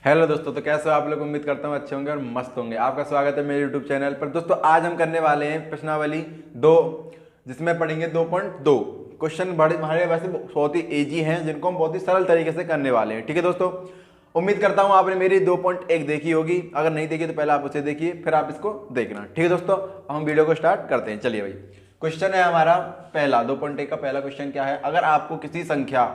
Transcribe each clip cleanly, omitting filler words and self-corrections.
Hello दोस्तों, तो कैसे हो आप लोग। उम्मीद करता हूँ अच्छे होंगे और मस्त होंगे। आपका स्वागत है मेरे यूट्यूब चैनल पर। दोस्तों आज हम करने वाले हैं प्रश्नावली 2, जिसमें पढ़ेंगे 2.2 क्वेश्चन। बड़े हमारे वैसे बहुत ही इजी हैं, जिनको हम बहुत ही सरल तरीके से करने वाले हैं। ठीक है दोस्तों, उम्मीद करता हूँ आपने मेरी 2.1 देखी होगी। अगर नहीं देखी तो पहले आप उसे देखिए, फिर आप इसको देखना। ठीक है दोस्तों, अब हम वीडियो को स्टार्ट करते हैं। चलिए भाई, क्वेश्चन है हमारा पहला 2.1 का पहला क्वेश्चन क्या है। अगर आपको किसी संख्या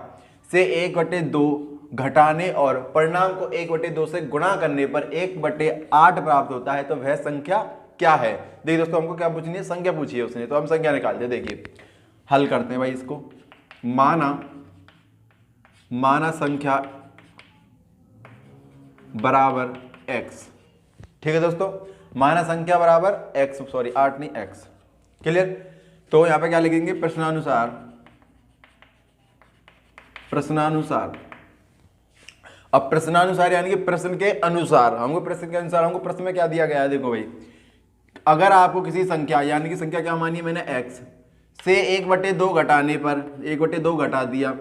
से 1/2 घटाने और परिणाम को 1/2 से गुणा करने पर 1/8 प्राप्त होता है, तो वह संख्या क्या है। देखिए दोस्तों, हमको क्या पूछनी है, संख्या पूछी है उसने, तो हम संख्या निकालते हैं। देखिए हल करते हैं भाई इसको। माना संख्या बराबर x। ठीक है दोस्तों, माना संख्या बराबर x, सॉरी 8 नहीं x। क्लियर। तो यहां पे क्या लिखेंगे, प्रश्नानुसार। अब प्रश्नानुसार यानी कि प्रश्न के अनुसार, हमको प्रश्न में क्या दिया गया है। देखो भाई, अगर आपको किसी संख्या यानी कि संख्या क्या मानी मैंने x से 1/2 घटाने पर 1/2 घटा दिया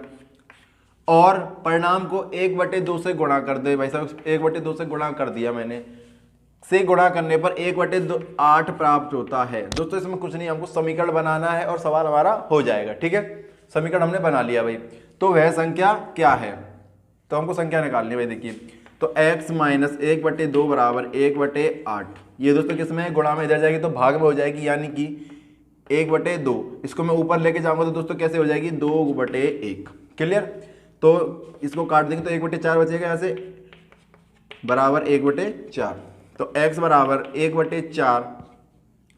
और परिणाम को 1/2 से गुणा कर दे। भाई साहब 1/2 से गुणा कर दिया मैंने, से गुणा करने पर 1/8 प्राप्त होता है। दोस्तों इसमें कुछ नहीं, हमको समीकरण बनाना है और सवाल हमारा हो जाएगा। ठीक है, समीकरण हमने बना लिया भाई। तो वह संख्या क्या है, तो हमको संख्या निकालनी है भाई। देखिए, तो x - 1/2 बराबर 1/8। ये दोस्तों किसमें है, गुणा में इधर जाएगी तो भाग में हो जाएगी, यानी कि 1/2। इसको मैं ऊपर लेके जाऊंगा तो दोस्तों कैसे हो जाएगी, 2/1। क्लियर। तो इसको काट देंगे तो 1/4 बचेगा, यहाँ से बराबर 1/4। तो x बराबर 1/4,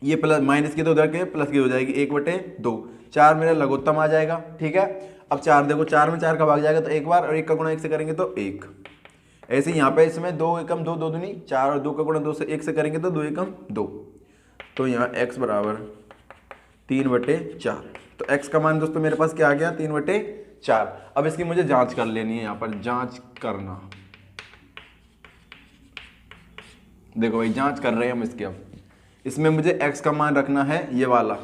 ये प्लस माइनस की तो उधर के प्लस की हो जाएगी 1/2। 4 मेरा लघुत्तम आ जाएगा। ठीक है, अब 4 देखो, 4 में 4 का भाग जाएगा तो एक बार, और 1 का गुणा 1 से करेंगे तो 1। ऐसे ही यहाँ पे इसमें 2 एकम 2, 2 दूनी 4, और 2 का गुणा 2 से 1 से करेंगे तो 2 एकम 2। तो यहाँ x बराबर 3/4। तो x का मान दोस्तों मेरे पास क्या आ गया, 3/4। अब इसकी मुझे जांच कर लेनी है, यहाँ पर जांच करना। देखो भाई, जांच कर रहे हैं हम इसके। अब इसमें मुझे x का मान रखना है ये वाला,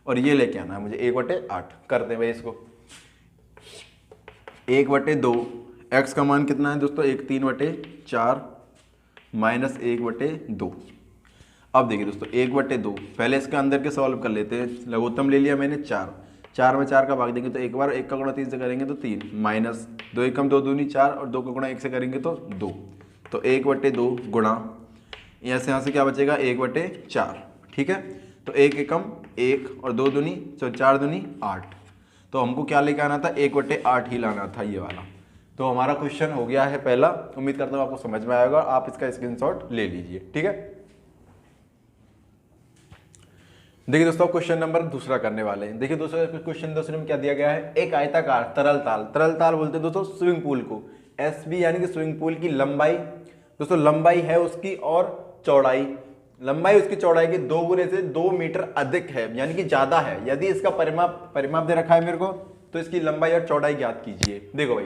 और ये लेके आना है मुझे 1/8। करते हैं भाई इसको। 1/2, x का मान कितना है दोस्तों, 3/4 माइनस 1/2। अब देखिए दोस्तों 1/2, पहले इसके अंदर के सॉल्व कर लेते हैं। लघुत्तम ले लिया मैंने 4, 4 में 4 का भाग देंगे तो एक बार, 1 का गुणा 3 से करेंगे तो 3, माइनस 2 एकम 2 दूनी 4, और 2 का गुणा 1 से करेंगे तो 2। तो 1/2 गुणा, यहाँ से क्या बचेगा, 1/4। ठीक है, तो 1 एकम 1 और 2 दूनी 4 दूनी 8। तो हमको क्या लेके आना था, 1/8 ही लाना था, ये वाला। तो हमारा क्वेश्चन हो गया है पहला। उम्मीद करता हूँ आपको समझ में आएगा, आप इसका स्क्रीनशॉट ले लीजिए। ठीक है, देखिए दोस्तों क्वेश्चन नंबर दूसरा करने वाले हैं। देखिए दोस्तों क्वेश्चन दूसरे में क्या दिया गया है, एक आयताकार तरल ताल बोलते हैं दोस्तों स्विमिंग पूल को। एसबी यानी कि स्विमिंग पूल की लंबाई, दोस्तों लंबाई है उसकी और चौड़ाई, लंबाई उसकी चौड़ाई के 2 गुने से 2 मीटर अधिक है, यानी कि ज्यादा है। यदि इसका परिमाप दे रखा है मेरे को, तो इसकी लंबाई और चौड़ाई ज्ञात कीजिए। देखो भाई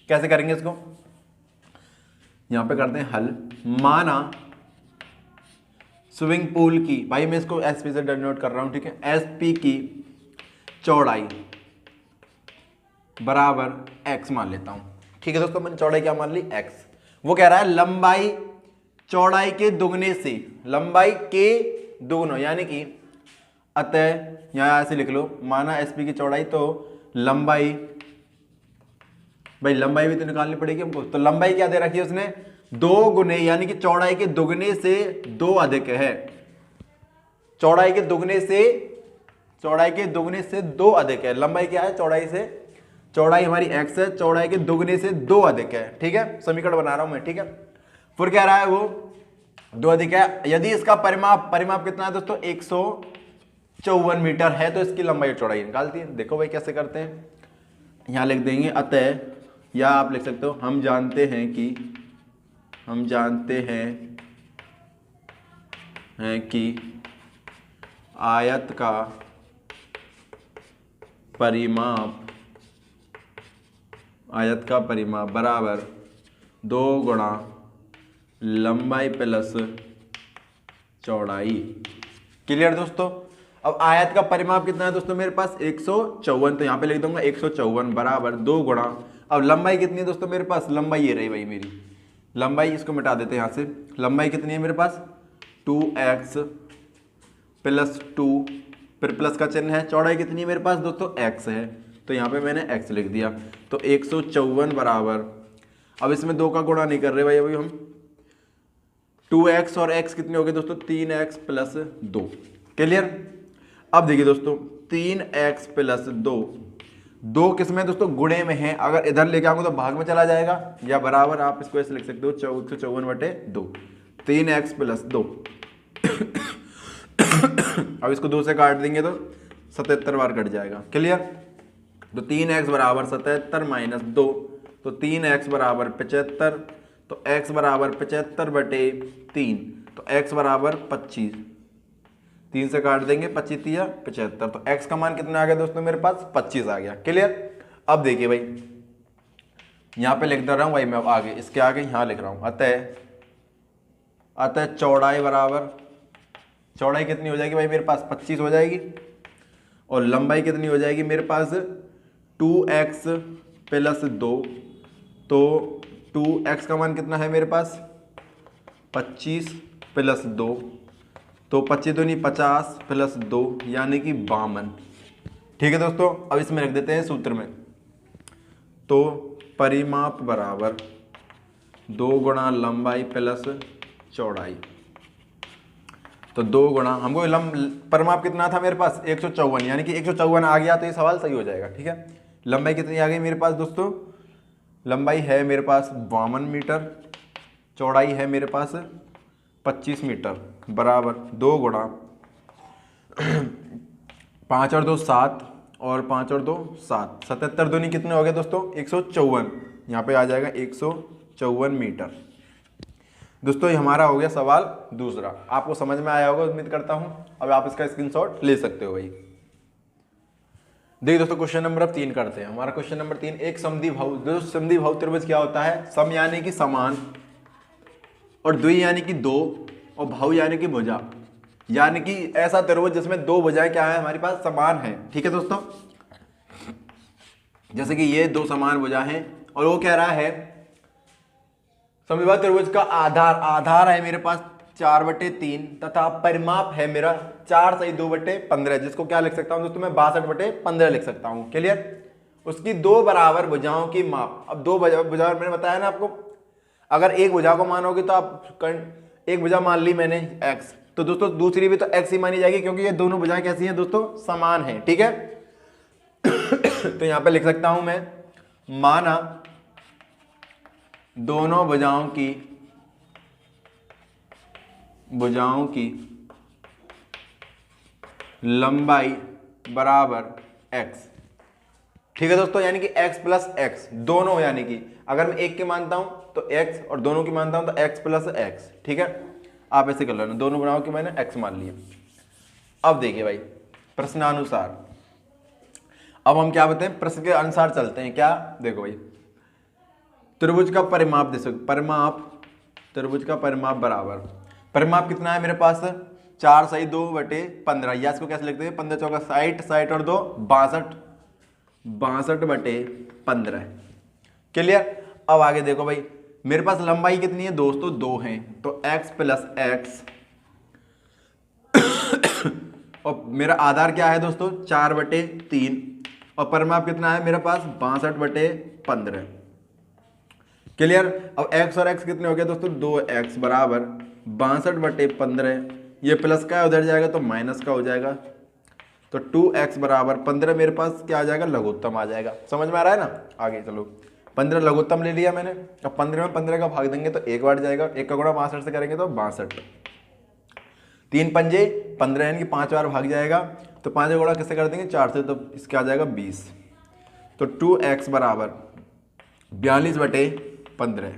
कैसे करेंगे इसको, यहां पे करते हैं हल। माना स्विमिंग पूल की, भाई मैं इसको एसपी से डिनोट कर रहा हूं। ठीक है, एसपी की चौड़ाई बराबर x मान लेता हूं। ठीक है दोस्तों, मैंने चौड़ाई क्या मान ली, x। वो कह रहा है लंबाई चौड़ाई के दुगने से, लंबाई के दुगना, यानी कि अतः यहां ऐसे लिख लो, माना एसपी की चौड़ाई, तो लंबाई, भाई लंबाई भी तो निकालनी पड़ेगी हमको। तो लंबाई क्या दे रखी है उसने, 2 गुने, यानी कि चौड़ाई के दुगने से 2 अधिक है। चौड़ाई के दुगने से 2 अधिक है। लंबाई क्या है, चौड़ाई से, चौड़ाई हमारी x है, चौड़ाई के दुगने से 2 अधिक है। ठीक है, समीकरण बना रहा हूं मैं। ठीक है, फिर क्या रहा है, वो 2 अधिक है। यदि इसका परिमाप कितना है दोस्तों, 154 मीटर है, तो इसकी लंबाई और चौड़ाई निकालती है। देखो भाई कैसे करते हैं, यहां लिख देंगे अतः, या आप लिख सकते हो हम जानते हैं कि आयत का परिमाप बराबर 2 गुणा लंबाई प्लस चौड़ाई। क्लियर दोस्तों। अब आयत का परिमाप कितना है दोस्तों मेरे पास, 154। तो यहाँ पे लिख दूंगा 154 बराबर 2 गुणा, अब लंबाई कितनी है दोस्तों मेरे पास, लंबाई ये रही भाई मेरी लंबाई, इसको मिटा देते हैं यहाँ से। लंबाई कितनी है मेरे पास 2x प्लस 2, फिर प्लस का चिन्ह है। चौड़ाई कितनी है मेरे पास दोस्तों x है, तो यहाँ पे मैंने x लिख दिया। तो 154 बराबर, अब इसमें 2 का गुणा नहीं कर रहे भाई अभी हम, 2x और x कितने हो गए दोस्तों 3x प्लस 2। क्लियर। अब देखिए दोस्तों 3x प्लस 2 किस में दोस्तों गुणे में है, अगर इधर लेके आऊंगा तो भाग में चला जाएगा, या बराबर आप इसको ऐसे लिख सकते हो 154/2, 3x प्लस 2। अब इसको 2 से काट देंगे तो 77 बार कट जाएगा। क्लियर। तो 3x बराबर 77 माइनस 2, तो 3x बराबर 75, तो x बराबर 75/3, तो x बराबर 25, 3 से काट देंगे 25 या 75, तो x का मान कितना आ गया दोस्तों मेरे पास 25 आ गया। क्लियर। अब देखिए भाई यहाँ पे लिख दे रहा हूँ भाई मैं, अब आगे इसके आगे यहाँ लिख रहा हूँ, अतः चौड़ाई बराबर, चौड़ाई कितनी हो जाएगी भाई मेरे पास 25 हो जाएगी, और लंबाई कितनी हो जाएगी मेरे पास 2x प्लस 2, तो 2x का मान कितना है मेरे पास 25 प्लस 2, तो 25 दूनी 50 प्लस 2 यानी कि 52। ठीक है दोस्तों। अब इसमें रख देते हैं सूत्र में, तो परिमाप बराबर 2 गुणा लंबाई प्लस चौड़ाई, तो 2 गुणा हमको परिमाप कितना था मेरे पास 154, यानी कि 154 आ गया तो ये सवाल सही हो जाएगा। ठीक है। लंबाई कितनी आ गई मेरे पास दोस्तों, लंबाई है मेरे पास 52 मीटर, चौड़ाई है मेरे पास 25 मीटर, बराबर 2 गुणा 5 और 2 7, और 5 और 2 7, 77 दूनी कितने हो गए दोस्तों 154, यहाँ पे आ जाएगा 154 मीटर। दोस्तों ये हमारा हो गया सवाल दूसरा, आपको समझ में आया होगा उम्मीद करता हूं। अब आप इसका स्क्रीनशॉट ले सकते हो भाई। देखिए दोस्तों क्वेश्चन नंबर अब 3 करते हैं। हमारा क्वेश्चन नंबर 3, एक समद्विबाहु, दोस्तों समद्विबाहु त्रिभुज क्या होता है, सम यानी कि समान, और द्वि यानी कि 2, और भाव यानी कि भुजा, यानी कि ऐसा त्रिभुज जिसमें 2 भुजाएं क्या है हमारे पास समान है। ठीक है दोस्तों, जैसे कि ये 2 समान भुजा हैं, और वो कह रहा है समद्विबाहु त्रिभुज का आधार है मेरे पास 4/3 तथा परिमाप है मेरा 4 सही 2/15, जिसको क्या लिख सकता हूं दोस्तों मैं 62/15 लिख सकता हूं। क्लियर। उसकी 2 बराबर भुजाओं की माप, अब 2 भुजा मैंने बताया ना आपको, अगर एक भुजा को मानोगे तो आप एक भुजा मान ली मैंने x, तो दोस्तों दूसरी भी तो x ही मानी जाएगी, क्योंकि ये दोनों भुजाएं कैसी हैं दोस्तों समान है। ठीक है। तो यहां पे लिख सकता हूं मैं, माना दोनों भुजाओं की लंबाई बराबर x। ठीक है दोस्तों, यानी कि x प्लस x दोनों, यानी कि अगर मैं एक के मानता हूं तो x और दोनों की मानता हूं तो x प्लस x। ठीक है। आप ऐसे कर लेना, दोनों भुजाओं की मैंने x मान लिया। अब देखिए भाई प्रश्नानुसार, अब हम क्या बताएं प्रश्न के अनुसार चलते हैं। क्या देखो भाई, त्रिभुज का परिमाप दे सकते, त्रिभुज का परिमाप बराबर, परिमाप कितना है मेरे पास 4 सही 2/15, या इसको कैसे लिखते हैं 15 चौका 60, 60 और 2 62, 62/15। क्लियर। अब आगे देखो भाई, मेरे पास लंबाई कितनी है दोस्तों 2 है, तो x प्लस x, और मेरा आधार क्या है दोस्तों 4/3, और परिमाप कितना है मेरे पास 62/15। क्लियर। अब x और x कितने हो गए दोस्तों 2x बराबर 62/15, ये प्लस का उधर जाएगा तो माइनस का हो जाएगा, तो 2x बराबर 15 मेरे पास क्या आ जाएगा लघुत्तम आ जाएगा। समझ में आ रहा है ना। आगे चलो, 15 लघुत्तम ले लिया मैंने, अब 15 में 15 का भाग देंगे तो 1 बार जाएगा, 1 का गुणा 62 से करेंगे तो 62, 3 पंजे 15 यानी कि 5 बार भाग जाएगा, तो 5 का गुणा किससे कर देंगे 4 से, तो इसके आ जाएगा 20, तो 2x बराबर 42/15।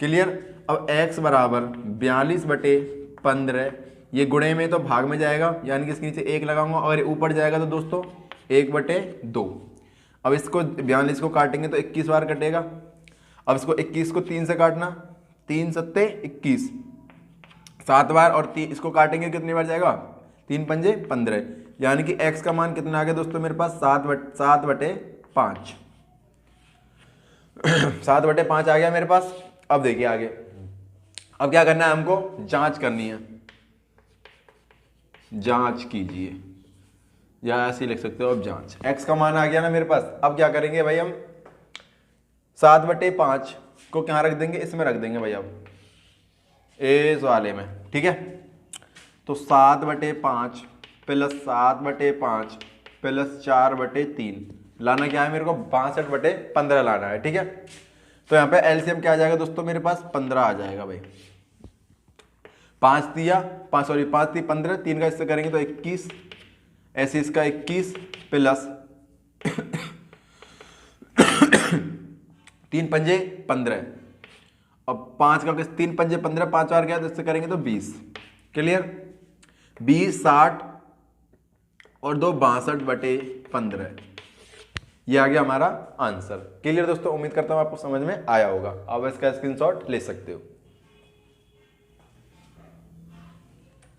क्लियर। अब x बराबर 42/15, ये गुणे में तो भाग में जाएगा, यानी कि इसके नीचे 1 लगाऊंगा, और ये ऊपर जाएगा तो दोस्तों 1/2। अब इसको 42 को काटेंगे तो 21 बार कटेगा। अब इसको 21 को 3 से काटना, 3 सत्ते 21, 7 बार, और इसको काटेंगे कितनी बार जाएगा 3 पंजे 15, यानी कि x का मान कितना आ गया दोस्तों मेरे पास 7/5। 7/5 आ गया मेरे पास। अब देखिए आगे, अब क्या करना है हमको, जांच करनी है। जांच कीजिए, या ऐसे ही लिख सकते हो अब जांच। x का मान आ गया ना मेरे पास। अब क्या करेंगे भाई, हम 7/5 को कहाँ रख देंगे, इसमें रख देंगे भाई, अब इस वाले में, ठीक है। तो 7/5 प्लस 7/5 प्लस 4/3 लाना क्या है मेरे को, 62/15 लाना है, ठीक है। तो यहाँ पे एलसीएम क्या आ जाएगा दोस्तों मेरे पास, 15 आ जाएगा भाई। 5 थी 15, 3 का इससे करेंगे तो 21, ऐसे इसका 21 प्लस 3 पंजे 15, अब 5 का 3 पंजे 15, 5 बार गया तो इससे करेंगे तो 20। क्लियर, 20 60 और 2 62/15, ये आ गया हमारा आंसर। क्लियर दोस्तों, उम्मीद करता हूं आपको समझ में आया होगा। आप इसका स्क्रीनशॉट ले सकते हो।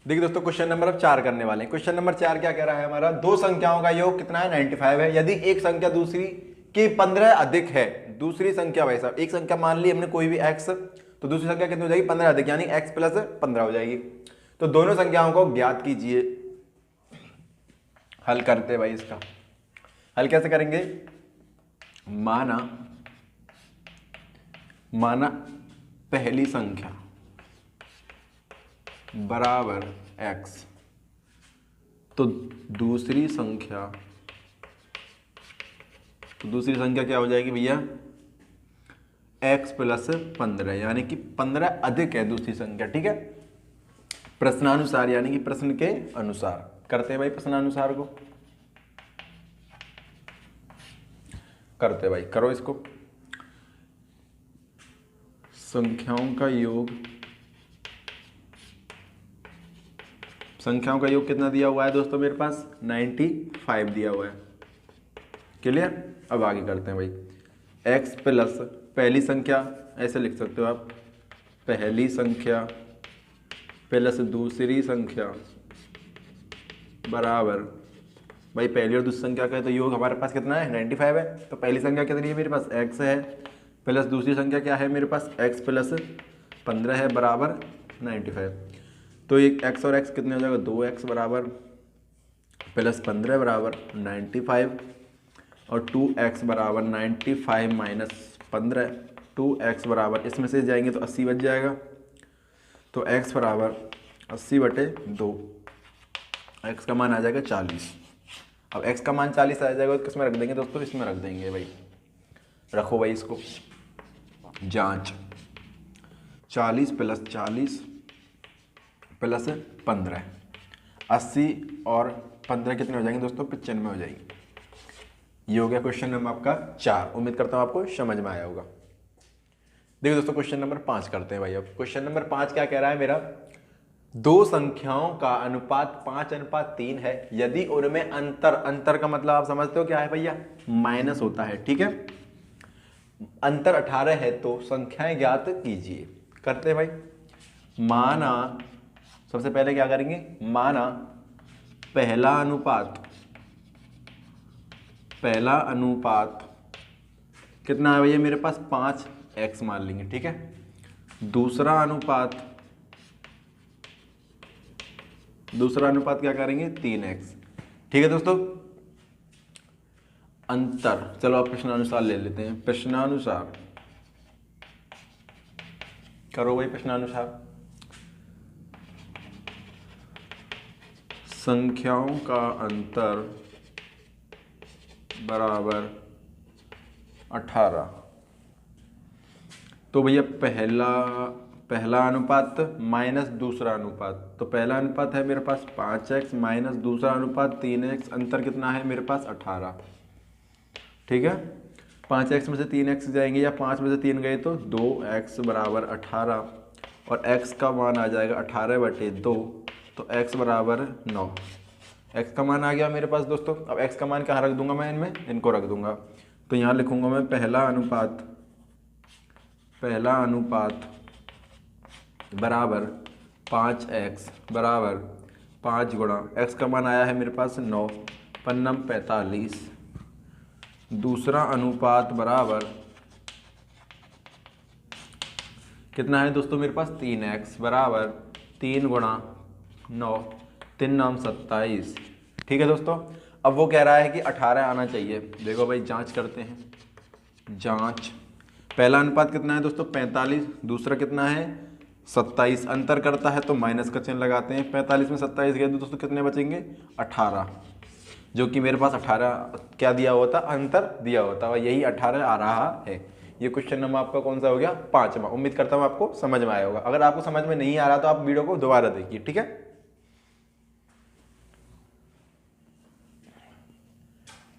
देखिए दोस्तों, क्वेश्चन नंबर अब 4 करने वाले हैं। क्वेश्चन नंबर 4 क्या कह रहा है हमारा, दो संख्याओं का योग कितना है, 95 है। यदि एक संख्या दूसरी की 15 अधिक है, दूसरी संख्या भाई साहब, एक संख्या मान ली हमने कोई भी x, तो दूसरी संख्या कितनी हो जाएगी, 15 अधिक, यानी x प्लस 15 हो जाएगी। तो दोनों संख्याओं को ज्ञात कीजिए। हल करते भाई, इसका हल कैसे करेंगे, माना पहली संख्या बराबर x, तो दूसरी संख्या क्या हो जाएगी भैया, x प्लस 15, यानी कि 15 अधिक है दूसरी संख्या, ठीक है। प्रश्नानुसार यानी कि प्रश्न के अनुसार करते हैं भाई, प्रश्नानुसार को करते भाई, करो इसको। संख्याओं का योग कितना दिया हुआ है दोस्तों मेरे पास, 95 दिया हुआ है। क्लियर, अब आगे करते हैं भाई। x प्लस पहली संख्या, ऐसे लिख सकते हो आप, पहली संख्या प्लस दूसरी संख्या बराबर, भाई पहली और दूसरी संख्या का तो योग हमारे पास कितना है, 95 है। तो पहली संख्या कितनी है मेरे पास, x है, प्लस दूसरी संख्या क्या है मेरे पास, x प्लस 15 है बराबर 95। तो ये x और x कितने हो जाएगा, 2x बराबर प्लस 15 बराबर 95, और 2x बराबर 95 माइनस 15, 2x बराबर, इसमें से जाएंगे तो 80 बच जाएगा। तो x बराबर 80/2, x का मान आ जाएगा 40। अब x का मान 40 आ जाएगा तो किसमें रख देंगे दोस्तों, इसमें रख देंगे भाई। रखो भाई इसको, जांच 40 प्लस 40 प्लस 15, 80 और 15 कितने हो जाएंगे दोस्तों, 95 हो जाएंगे। ये हो गया क्वेश्चन नंबर आपका 4। उम्मीद करता हूँ आपको समझ में आया होगा। देखिए दोस्तों, क्वेश्चन नंबर 5 करते हैं भाई। अब क्वेश्चन नंबर 5 क्या कह रहा है मेरा, दो संख्याओं का अनुपात 5:3 है, यदि उनमें अंतर का मतलब आप समझते हो क्या है भैया, माइनस होता है, ठीक है। अंतर 18 है तो संख्याएं ज्ञात कीजिए। करते हैं भाई। माना, सबसे पहले क्या करेंगे, माना पहला अनुपात कितना है भैया मेरे पास, 5x मान लेंगे, ठीक है। दूसरा अनुपात क्या करेंगे, 3x, ठीक है दोस्तों। अंतर, चलो आप प्रश्नानुसार ले लेते हैं। प्रश्नानुसार करो भाई, प्रश्नानुसार संख्याओं का अंतर बराबर 18। तो भैया पहला अनुपात माइनस दूसरा अनुपात, तो पहला अनुपात है मेरे पास 5x माइनस दूसरा अनुपात 3x, अंतर कितना है मेरे पास 18, ठीक है। 5x में से 3x जाएंगे या 5 में से 3 गए तो 2x बराबर 18, और x का मान आ जाएगा 18/2, तो x बराबर 9। x का मान आ गया मेरे पास दोस्तों। अब x का मान कहाँ रख दूंगा मैं, इनको रख दूंगा। तो यहाँ लिखूंगा मैं पहला अनुपात बराबर 5x बराबर 5 गुणा, x का मान आया है मेरे पास 9, 5 45। दूसरा अनुपात बराबर कितना है दोस्तों मेरे पास 3x बराबर 3 गुणा 9, 3 नाम 27। ठीक है दोस्तों, अब वो कह रहा है कि 18 आना चाहिए। देखो भाई जांच करते हैं। जांच, पहला अनुपात कितना है दोस्तों 45, दूसरा कितना है 27, अंतर करता है तो माइनस का चिन्ह लगाते हैं। 45 में 27 गए तो दोस्तों कितने बचेंगे 18, जो कि मेरे पास 18 क्या दिया हुआ था, अंतर दिया हुआ था, और यही 18 आ रहा है। ये क्वेश्चन नंबर आपका कौन सा हो गया 5वां। उम्मीद करता हूँ आपको समझ में आया होगा। अगर आपको समझ में नहीं आ रहा तो आप वीडियो को दोबारा देखिए। ठीक है,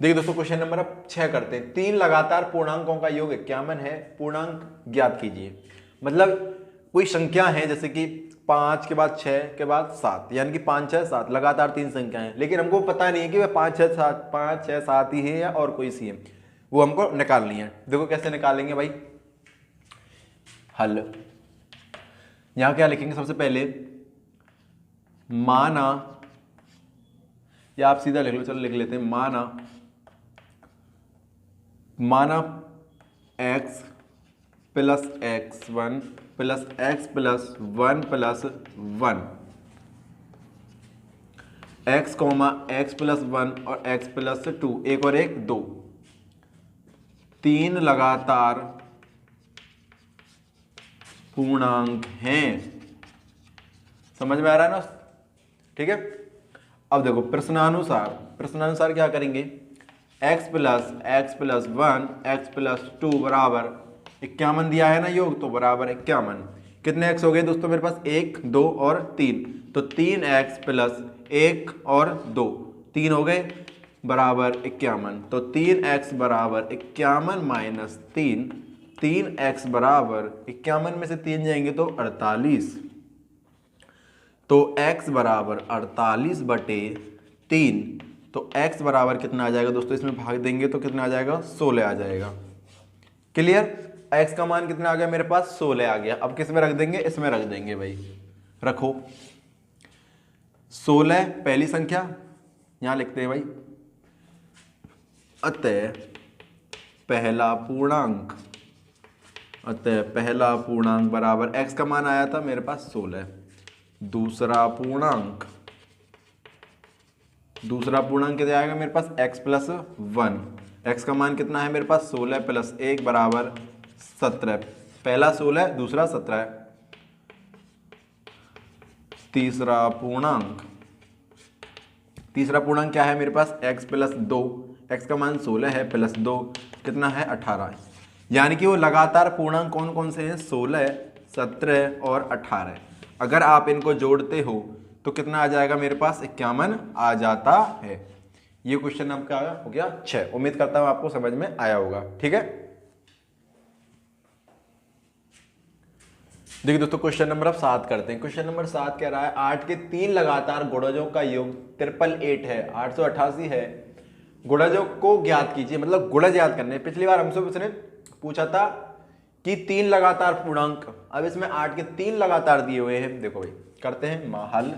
देखिए दोस्तों क्वेश्चन नंबर अब 6 करते हैं। 3 लगातार पूर्णांकों का योग 51 है, पूर्णांक ज्ञात कीजिए। मतलब कोई संख्या है जैसे कि 5 के बाद 6 के बाद 7, यानी कि 5 6 7 लगातार 3 संख्याएं हैं, लेकिन हमको पता नहीं है कि वह 5 6 7 ही है या और कोई सी है, वो हमको निकालनी है। देखो कैसे निकालेंगे भाई, हल। यहां क्या लिखेंगे, सबसे पहले माना, या आप सीधा लिख लो, चलो लिख लेते हैं, माना x plus x1 plus x plus 1 plus 1, x comma x plus 1 और x प्लस 2, एक और एक 2, 3 लगातार पूर्णांक हैं। समझ में आ रहा है ना? ठीक है, अब देखो प्रश्नानुसार क्या करेंगे, x प्लस 1 x प्लस 2 बराबर 51 दिया है ना योग, तो बराबर 51। कितने x हो गए दोस्तों मेरे पास, 1 2 और 3, तो 3x प्लस 1 और 2, 3 हो गए बराबर 51। तो 3x बराबर 51 माइनस 3, 3x बराबर 51 में से 3 जाएंगे तो 48, तो x बराबर 48 बटे 3, तो x बराबर कितना आ जाएगा दोस्तों, इसमें भाग देंगे तो कितना आ जाएगा 16 आ जाएगा। क्लियर, x का मान कितना आ गया मेरे पास 16 आ गया। अब किस में रख देंगे, इसमें रख देंगे भाई, रखो 16 पहली संख्या यहां लिखते हैं भाई, अतः पहला पूर्णांक बराबर x का मान आया था मेरे पास 16, दूसरा पूर्णांक कितना आएगा मेरे पास x प्लस 1, x का मान कितना है मेरे पास 16 प्लस 1 बराबर 17, पहला 16 दूसरा 17, तीसरा पूर्णांक क्या है मेरे पास x प्लस 2, x का मान 16 है प्लस 2 कितना है 18, यानी कि वो लगातार पूर्णांक कौन कौन से हैं 16 17 और 18। अगर आप इनको जोड़ते हो तो कितना आ जाएगा मेरे पास 51 आ जाता है। ये क्वेश्चन आपका हो गया 6। उम्मीद करता हूं आपको समझ में आया होगा। ठीक है, देखिए दोस्तों क्वेश्चन नंबर अब 7 करते हैं। क्वेश्चन नंबर 7 कह रहा है 8 के 3 लगातार गुणजों का योग 888 है, 888 है, गुणजों को ज्ञात कीजिए। मतलब गुणज याद करने, पिछली बार हमसे उसने पूछा था कि 3 लगातार पूर्णांक, अब इसमें 8 के 3 लगातार दिए हुए हैं। देखो भाई करते हैं हल।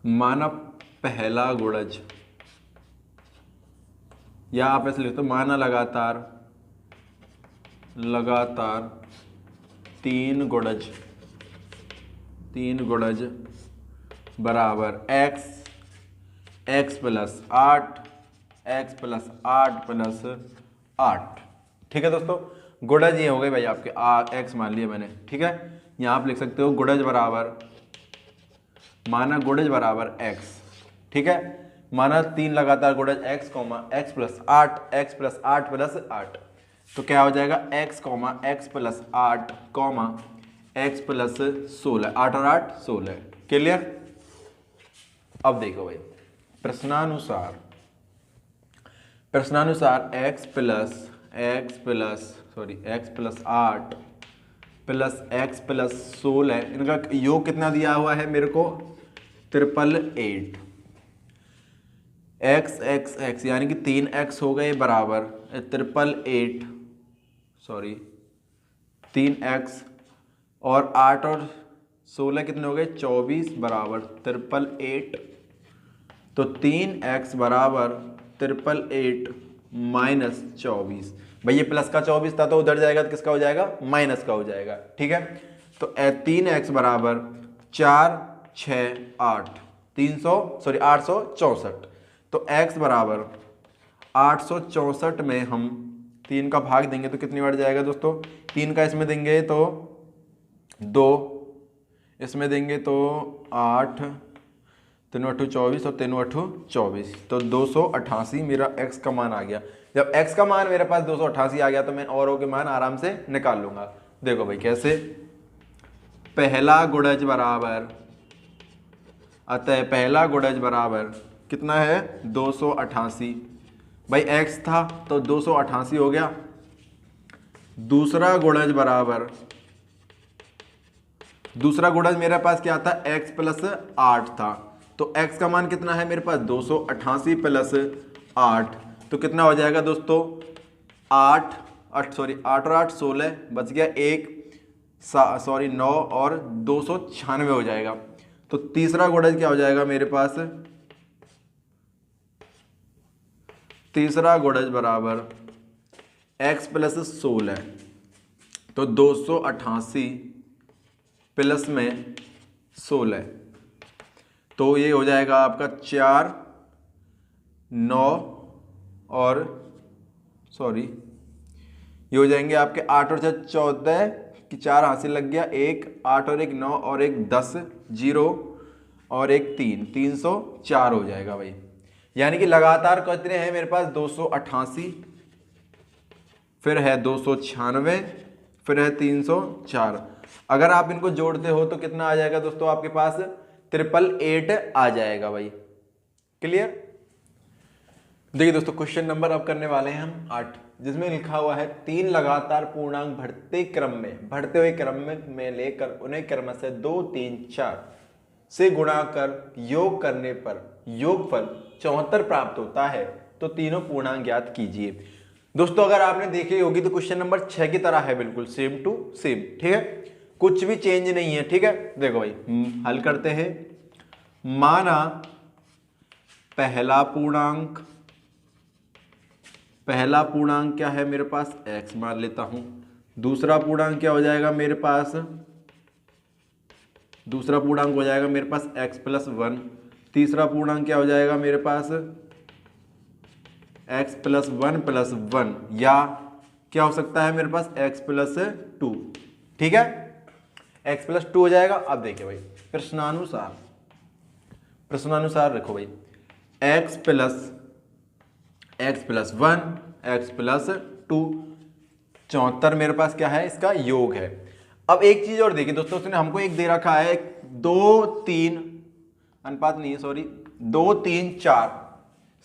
माना पहला गुणज, या आप ऐसे लिखते हो माना लगातार 3 गुणज बराबर x प्लस 8 प्लस 8। ठीक है दोस्तों, गुणज ये हो गए भाई आपके x मान लिया मैंने। ठीक है, यहां आप लिख सकते हो माना गुणज बराबर x। ठीक है, माना 3 लगातार गुणज x प्लस 8 प्लस 8, तो क्या हो जाएगा x प्लस 8 x प्लस 16, 8 और 8 16। क्लियर, अब देखो भाई प्रश्नानुसार x plus 8 plus x plus 16, इनका योग कितना दिया हुआ है मेरे को 888, x यानी कि 3x हो गए बराबर 3x, और 8 और 16 कितने हो गए 24 बराबर 888, तो 3x बराबर 888 -24। भाई ये प्लस का 24 था तो उधर जाएगा तो किसका हो जाएगा, माइनस का हो जाएगा। ठीक है, तो 3x बराबर 4 6 8 864। तो x बराबर 864 में हम 3 का भाग देंगे तो कितनी बार जाएगा दोस्तों, 3 का इसमें देंगे तो 2, इसमें देंगे तो 8, 3 8 24 और 3 8 24, तो 288 मेरा x का मान आ गया। जब x का मान मेरे पास 288 आ गया तो मैं औरों के मान आराम से निकाल लूंगा। देखो भाई कैसे, पहला गुणज बराबर, अतः पहला गुणज बराबर कितना है 288। भाई x था तो 288 हो गया। दूसरा गुणज बराबर, दूसरा गुणज मेरे पास क्या था, x प्लस 8 था, तो x का मान कितना है मेरे पास 288 प्लस 8, तो कितना हो जाएगा दोस्तों 8 और 8 16, बच गया 9 और 296 हो जाएगा। तो तीसरा गुणज क्या हो जाएगा मेरे पास, तीसरा गुणज बराबर x प्लस 16, तो 288 प्लस में 16, तो ये हो जाएगा आपका 4 9 और ये हो जाएंगे आपके 8 और 6 14 कि 4 हासिल लग गया, 1 8 और 1 9 और 1 10 0 और 1 3 304 हो जाएगा भाई। यानी कि लगातार कितने हैं मेरे पास 288, फिर है 296, फिर है 304। अगर आप इनको जोड़ते हो तो कितना आ जाएगा दोस्तों आपके पास 888 आ जाएगा भाई। क्लियर। देखिए दोस्तों क्वेश्चन नंबर अब करने वाले हैं हम 8, जिसमें लिखा हुआ है 3 लगातार पूर्णांक बढ़ते हुए क्रम में लेकर उन्हें क्रमशः 2 3 4 से गुणा कर योग करने पर योगफल 74 प्राप्त होता है, तो तीनों पूर्णांक ज्ञात कीजिए। दोस्तों अगर आपने देखी होगी तो क्वेश्चन नंबर 6 की तरह है, बिल्कुल सेम टू सेम। ठीक है, कुछ भी चेंज नहीं है। ठीक है, देखो भाई हल करते हैं। माना पहला पूर्णांक क्या है मेरे पास, x मान लेता हूं। दूसरा पूर्णांक क्या हो जाएगा मेरे पास, दूसरा पूर्णांक हो जाएगा मेरे पास x प्लस 1। तीसरा पूर्णांक क्या हो जाएगा मेरे पास x प्लस 1 प्लस 1, या क्या हो सकता है मेरे पास x प्लस 2। ठीक है, x प्लस 2 हो जाएगा। अब देखिए भाई प्रश्नानुसार रखो भाई, x प्लस 1 x प्लस 2, 74 मेरे पास क्या है, इसका योग है। अब एक चीज और देखिए दोस्तों, उसने हमको एक दे रखा है 2 3 अनुपात नहीं है, सॉरी 2 3 4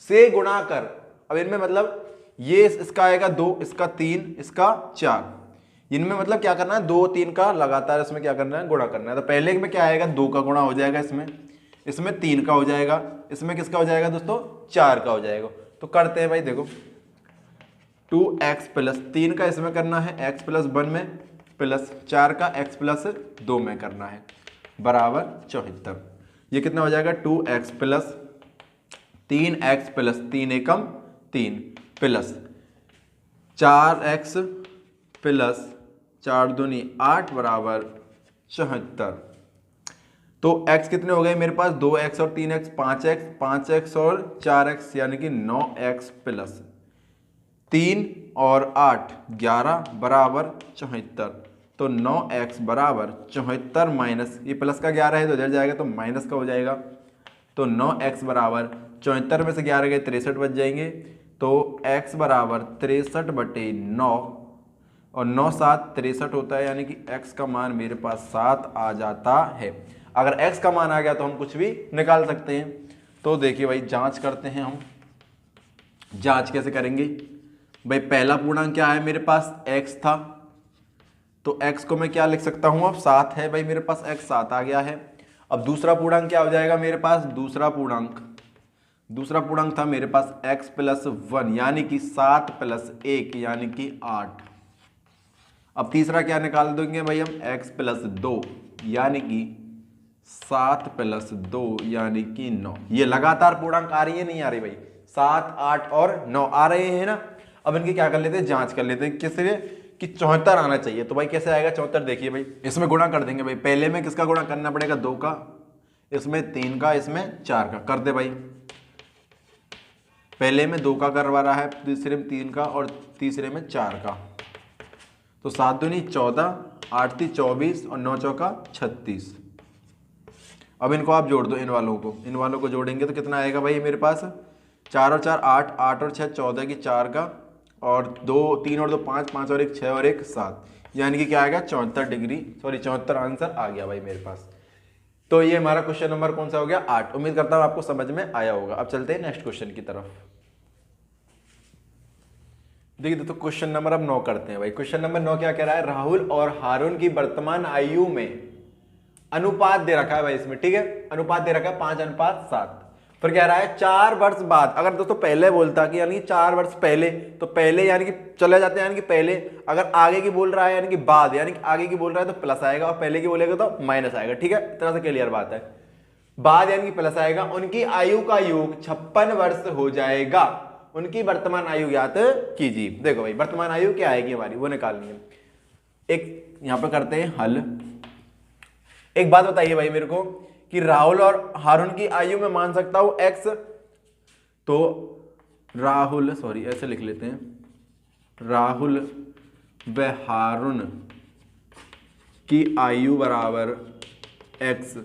से गुणा कर। अब इनमें मतलब ये इसका आएगा 2, इसका 3, इसका 4, इनमें मतलब क्या करना है 2 3 का लगातार इसमें क्या करना है, गुणा करना है। तो पहले में क्या आएगा 2 का गुणा हो जाएगा, इसमें 3 का हो जाएगा, इसमें किसका हो जाएगा दोस्तों 4 का हो जाएगा। तो करते हैं भाई, देखो 2x प्लस 3 का इसमें करना है x प्लस 1 में, प्लस 4 का x प्लस 2 में करना है, बराबर 74। ये कितना हो जाएगा 2x प्लस 3x प्लस 3 एकम 3 प्लस 4x प्लस 4 दूनी 8 बराबर 74। तो x कितने हो गए मेरे पास 2x और 3x 5x और 4x यानी कि 9x प्लस 3 और 8 11 बराबर 74। तो 9x बराबर 74 माइनस, ये प्लस का 11 है तो इधर जाएगा तो माइनस का हो जाएगा। तो 9x बराबर 74 में से 11 गए 63 बच जाएंगे। तो x बराबर 63/9 और 9 7 63 होता है, यानी कि x का मान मेरे पास 7 आ जाता है। अगर x का मान आ गया तो हम कुछ भी निकाल सकते हैं। तो देखिए भाई जांच करते हैं हम। जांच कैसे करेंगे भाई, पहला पूर्णांक क्या है मेरे पास x था, तो x को मैं क्या लिख सकता हूं, अब 7 है भाई मेरे पास, x 7 आ गया है। अब दूसरा पूर्णांक क्या हो जाएगा मेरे पास, दूसरा पूर्णांक था मेरे पास x प्लस 1 यानी कि 7 प्लस 1 यानी कि 8। अब तीसरा क्या निकाल देंगे भाई हम, x प्लस 2 यानी कि 7 प्लस 2 यानी कि 9। ये लगातार पूर्णांक आ रही है नहीं आ रही भाई, 7, 8 और 9 आ रहे हैं ना। अब इनकी क्या कर लेते हैं, जांच कर लेते हैं, किस लिए कि 74 आना चाहिए। तो भाई कैसे आएगा 74, देखिए भाई इसमें गुणा कर देंगे भाई। पहले में किसका गुणा करना पड़ेगा, 2 का, इसमें 3 का, इसमें 4 का। कर दे भाई, पहले में 2 का करवा रहा है, दूसरे में 3 का और तीसरे में 4 का। तो 7 दूनी 14, 8 × 24 और 9 चौका 36। अब इनको आप जोड़ दो, इन वालों को जोड़ेंगे तो कितना आएगा भाई मेरे पास, 4 और 4 8, 8 और 6 14 की 4 का, और 2 3 और 2 5, 5 और 1 6 और 1 7, यानी कि क्या आएगा 74 डिग्री, सॉरी 74 आंसर आ गया भाई मेरे पास। तो ये हमारा क्वेश्चन नंबर कौन सा हो गया, 8। उम्मीद करता हूं आपको समझ में आया होगा। अब चलते हैं नेक्स्ट क्वेश्चन की तरफ। देखिए दोस्तों क्वेश्चन नंबर अब 9 करते हैं भाई। क्वेश्चन नंबर 9 क्या कह रहा है, राहुल और हारून की वर्तमान आयु में अनुपात दे रखा है भाई इसमें, ठीक है, अनुपात दे रखा है 5:7। फिर कह रहा है 4 वर्ष बाद, अगर दोस्तों पहले बोलता कि यानी 4 वर्ष पहले, तो पहले यानी कि चले जाते हैं यानी कि पहले, अगर आगे की बोल रहा है यानी कि बाद, यानी कि आगे की बोल रहा है तो प्लस आएगा और पहले की बोलेगा तो माइनस आएगा, ठीक है, इतना से क्लियर बात है। बाद यानी कि प्लस आएगा, उनकी आयु का योग 56 वर्ष हो जाएगा। उनकी वर्तमान आयु ज्ञात कीजिए। देखो भाई वर्तमान आयु क्या आएगी हमारी, वो निकालनी है। एक यहां पर करते हैं हल। एक बात बताइए भाई मेरे को कि राहुल और हारून की आयु में मान सकता हूं x, तो राहुल, सॉरी ऐसे लिख लेते हैं, राहुल व हारून की आयु बराबर x।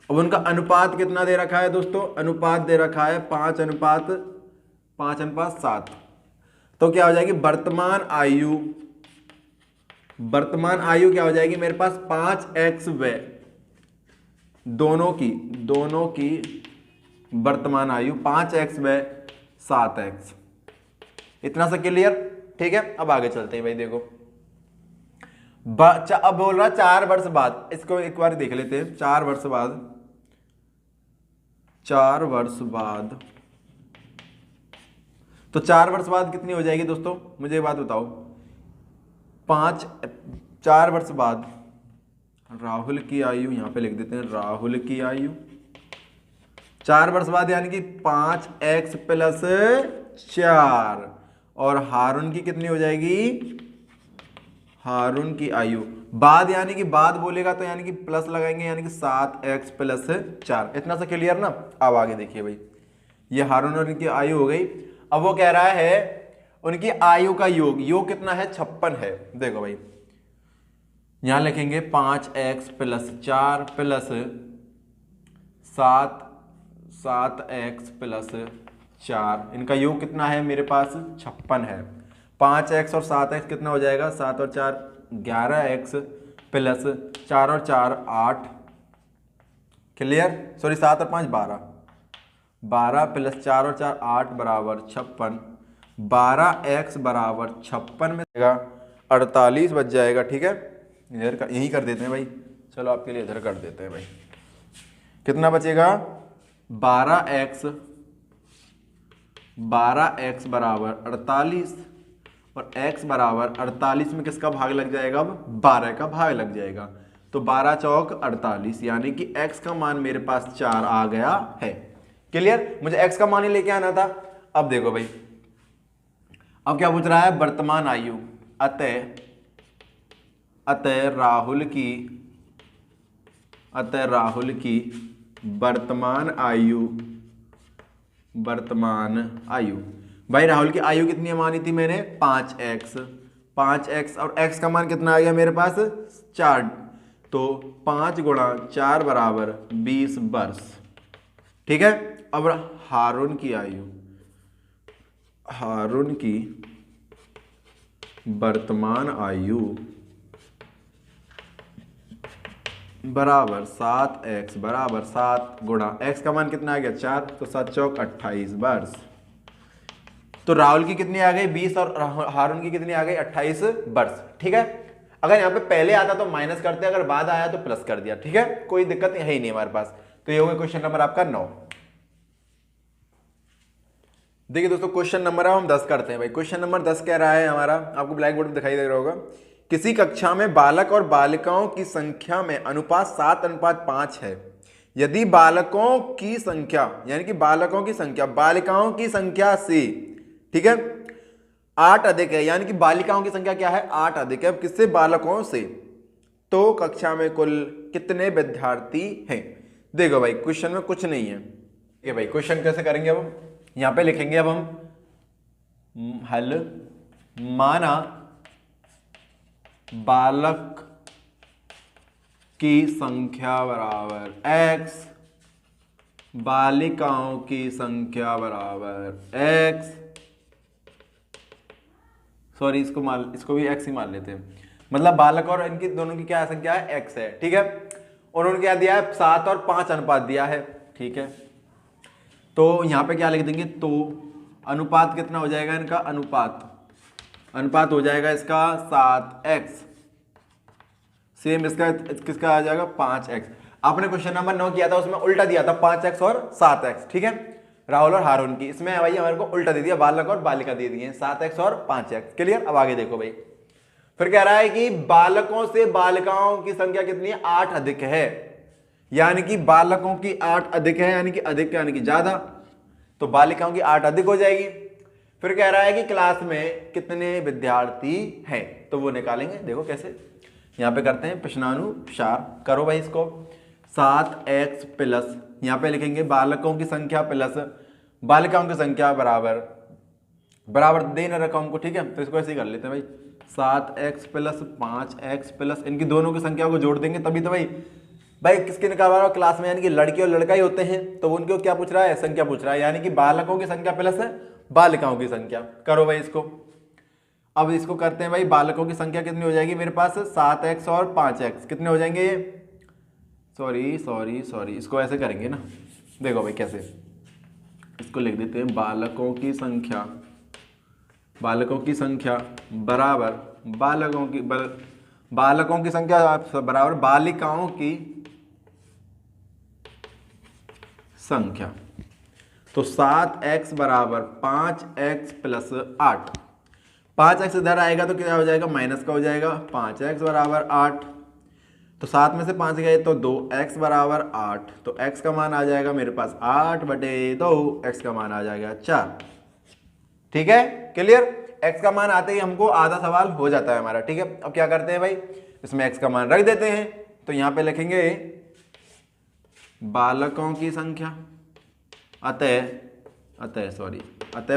अब उनका अनुपात कितना दे रखा है दोस्तों, अनुपात दे रखा है 5:7। तो क्या हो जाएगी वर्तमान आयु क्या हो जाएगी मेरे पास, 5x व दोनों की वर्तमान आयु 5x व 7x। इतना सा क्लियर, ठीक है। अब आगे चलते हैं भाई। देखो अब बोल रहा 4 वर्ष बाद, इसको एक बार देख लेते हैं। 4 वर्ष बाद, तो 4 वर्ष बाद कितनी हो जाएगी दोस्तों, मुझे एक बात बताओ। 4 वर्ष बाद राहुल की आयु, यहां पे लिख देते हैं राहुल की आयु 4 वर्ष बाद, यानी कि 5x + 4, और हारून की कितनी हो जाएगी, हारून की आयु बाद, यानी कि बाद बोलेगा तो यानी कि प्लस लगाएंगे, यानी कि 7x + 4। इतना सा क्लियर ना। अब आगे देखिए भाई, ये हारून और इनकी आयु हो गई। अब वो कह रहा है उनकी आयु का योग कितना है, 56 है। देखो भाई यहां लिखेंगे 5x + 4 + 7x + 4, इनका योग कितना है मेरे पास, 56 है। 5x और 7x कितना हो जाएगा, 7 और 4 11x + 4 और 4 8, क्लियर, सॉरी 7 और 5 12, 12 + 4 और 4 8 बराबर 56। 12x बराबर 56 में 48 बच जाएगा, ठीक है। इधर का यही कर देते हैं भाई, चलो आपके लिए इधर कर देते हैं भाई। कितना बचेगा, 12x बराबर 48, और x बराबर 48 में किसका भाग लग जाएगा, अब 12 का भाग लग जाएगा। तो 12 चौक 48, यानी कि x का मान मेरे पास 4 आ गया है। क्लियर, मुझे x का मान ही लेके आना था। अब देखो भाई, अब क्या पूछ रहा है, वर्तमान आयु, अतः राहुल की वर्तमान आयु, भाई राहुल की आयु कितनी मानी थी मैंने, 5x और x का मान कितना आ गया मेरे पास, 4। तो 5 × 4 बराबर 20 वर्ष, ठीक है। अब हारून की वर्तमान आयु बराबर 7x बराबर 7 गुणा x का मान कितना आ गया, 4, तो 7 चौक 28 वर्ष। तो राहुल की कितनी आ गई, 20, और हारून की कितनी आ गई, 28 वर्ष, ठीक है। अगर यहाँ पे पहले आता तो माइनस करते, अगर बाद आया तो प्लस कर दिया, ठीक है, कोई दिक्कत है ही नहीं हमारे पास। तो ये हो गया क्वेश्चन नंबर आपका 9। देखिए दोस्तों क्वेश्चन नंबर हम 10 करते हैं भाई। क्वेश्चन नंबर 10 कह रहा है हमारा, आपको ब्लैक बोर्ड में दिखाई दे रहा होगा, किसी कक्षा में बालक और बालिकाओं की संख्या में अनुपात 7:5 है, यदि बालकों की संख्या यानी कि बालकों की संख्या बालिकाओं की संख्या से, ठीक है, 8 अधिक है, यानी कि बालिकाओं की संख्या क्या है, 8 अधिक है, किससे, बालकों से, तो कक्षा में कुल कितने विद्यार्थी हैं। देखो भाई क्वेश्चन में कुछ नहीं है, ठीक है भाई। क्वेश्चन कैसे करेंगे अब हम, यहां पे लिखेंगे अब हम हल, माना बालक की संख्या बराबर x, बालिकाओं की संख्या बराबर x, सॉरी इसको भी x ही मान लेते हैं, मतलब बालक और इनकी दोनों की क्या संख्या है, x है, ठीक है। और उन्होंने क्या दिया है, 7 और 5 अनुपात दिया है, ठीक है। तो यहां पे क्या लिख देंगे, तो अनुपात कितना हो जाएगा इनका, अनुपात हो जाएगा इसका 7x, सेम इसका किसका आ जाएगा 5x। आपने क्वेश्चन नंबर 9 किया था उसमें उल्टा दिया था 5x और 7x, ठीक है, राहुल और हारून की। इसमें भाई हमारे को उल्टा दे दिया, बालक और बालिका दे दिए 7x और 5x। क्लियर। अब आगे देखो भाई, फिर कह रहा है कि बालकों से बालिकाओं की संख्या कितनी है, 8 अधिक है, यानी कि बालकों की 8 अधिक है, यानी कि अधिक यानी कि ज्यादा, तो बालिकाओं की 8 अधिक हो जाएगी। फिर कह रहा है कि क्लास में कितने विद्यार्थी हैं, तो वो निकालेंगे। देखो कैसे, यहां पे करते हैं प्रश्नानुसार, करो भाई इसको। 7x प्लस, यहां पे लिखेंगे बालकों की संख्या प्लस बालिकाओं की संख्या बराबर दे न रखा हमको, ठीक है, तो इसको ऐसे ही कर लेते हैं भाई। 7x प्लस 5x प्लस इनकी दोनों की संख्या को जोड़ देंगे, तभी तो भाई किसके निकाल रहा है क्लास में, यानी कि लड़की और लड़का ही होते हैं, तो उनको क्या पूछ रहा है, संख्या पूछ रहा है, यानी कि बालकों की संख्या प्लस बालिकाओं की संख्या। करो भाई इसको। अब इसको करते हैं भाई, बालकों की संख्या कितनी हो जाएगी मेरे पास, 7x और 5x कितने हो जाएंगे ये, सॉरी इसको ऐसे करेंगे ना, देखो भाई कैसे, इसको लिख देते हैं बालकों की संख्या बराबर बालकों की संख्या बराबर बालिकाओं की संख्या। तो 7x बराबर 5x प्लस 8, 5x इधर आएगा तो क्या हो जाएगा, माइनस का हो जाएगा, 5x बराबर 8, तो 7 में से 5 गए तो 2x बराबर 8, तो x का मान आ जाएगा मेरे पास 8/2, x का मान आ जाएगा 4। ठीक है, क्लियर। x का मान आते ही हमको आधा सवाल हो जाता है हमारा, ठीक है। अब क्या करते हैं भाई, इसमें x का मान रख देते हैं, तो यहां पे लिखेंगे बालकों की संख्या, अतः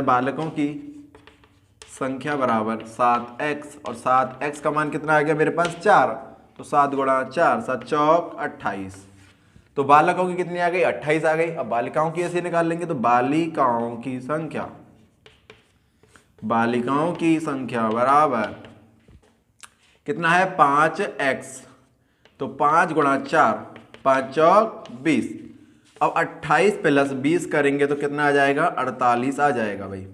बालकों की संख्या बराबर 7x, और 7x का मान कितना आ गया मेरे पास 4, तो 7 गुणा 4, 7 चौक 28, तो बालकों की कितनी आ गई 28 आ गई। अब बालिकाओं की ऐसे निकाल लेंगे, तो बालिकाओं की संख्या बराबर कितना है 5x, तो 5 गुणा 4, 5 चौक 20, अब 28 प्लस 20 करेंगे तो कितना आ जाएगा 48 आ जाएगा भाई।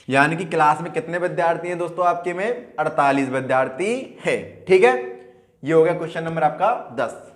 यानी कि क्लास में कितने विद्यार्थी हैं दोस्तों आपके में, 48 विद्यार्थी है। ठीक है, ये हो गया क्वेश्चन नंबर आपका 10।